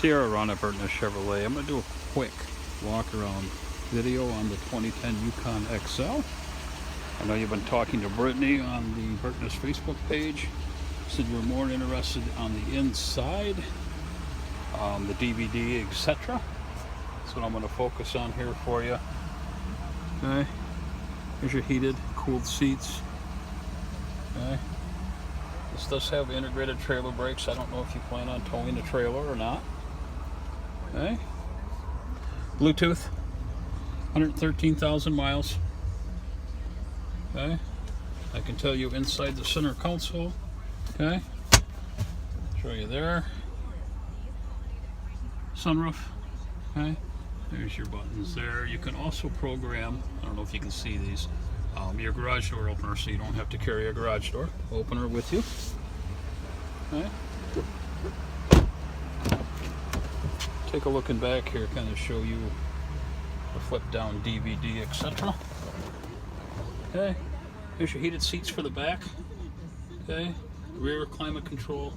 Siera around at Burtness Chevrolet. I'm going to do a quick walk around video on the 2010 Yukon XL. I know you've been talking to Brittany on the Burtness Facebook page. Said you were more interested on the inside, the DVD, etc. That's what I'm going to focus on here for you. Okay, here's your heated, cooled seats. Okay. This does have integrated trailer brakes. I don't know if you plan on towing the trailer or not. Okay. Bluetooth, 113,000 miles. Okay. I can tell you inside the center console. Okay. Show you there. Sunroof. Okay. There's your buttons there. You can also program, I don't know if you can see these, your garage door opener, so you don't have to carry a garage door opener with you. Okay. Take a look in back here, kind of show you the flip down DVD, etc. Okay. Here's your heated seats for the back. Okay. Rear climate control,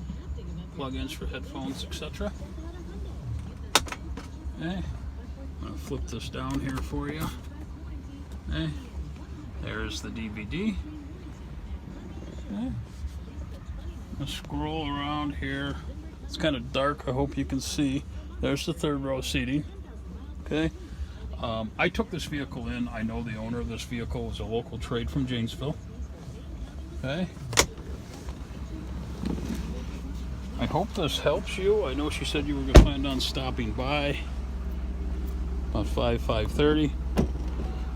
plug-ins for headphones, etc. Okay. I'm going to flip this down here for you. Okay. There's the DVD. Okay. I'll scroll around here. It's kind of dark, I hope you can see. There's the third row seating. Okay. I took this vehicle in. I know the owner of this vehicle is a local trade from Janesville. Okay. I hope this helps you. I know she said you were going to plan on stopping by about 5:30.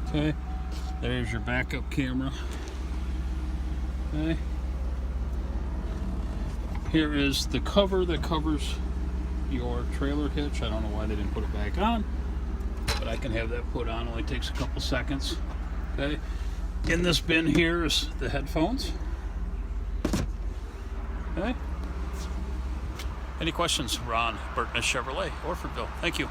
Okay. There's your backup camera. Okay. Here is the cover that covers your trailer hitch. I don't know why they didn't put it back on, but I can have that put on. It only takes a couple seconds. Okay. In this bin here is the headphones. Okay. Any questions? Ron, Burtness Chevrolet, Orfordville. Thank you.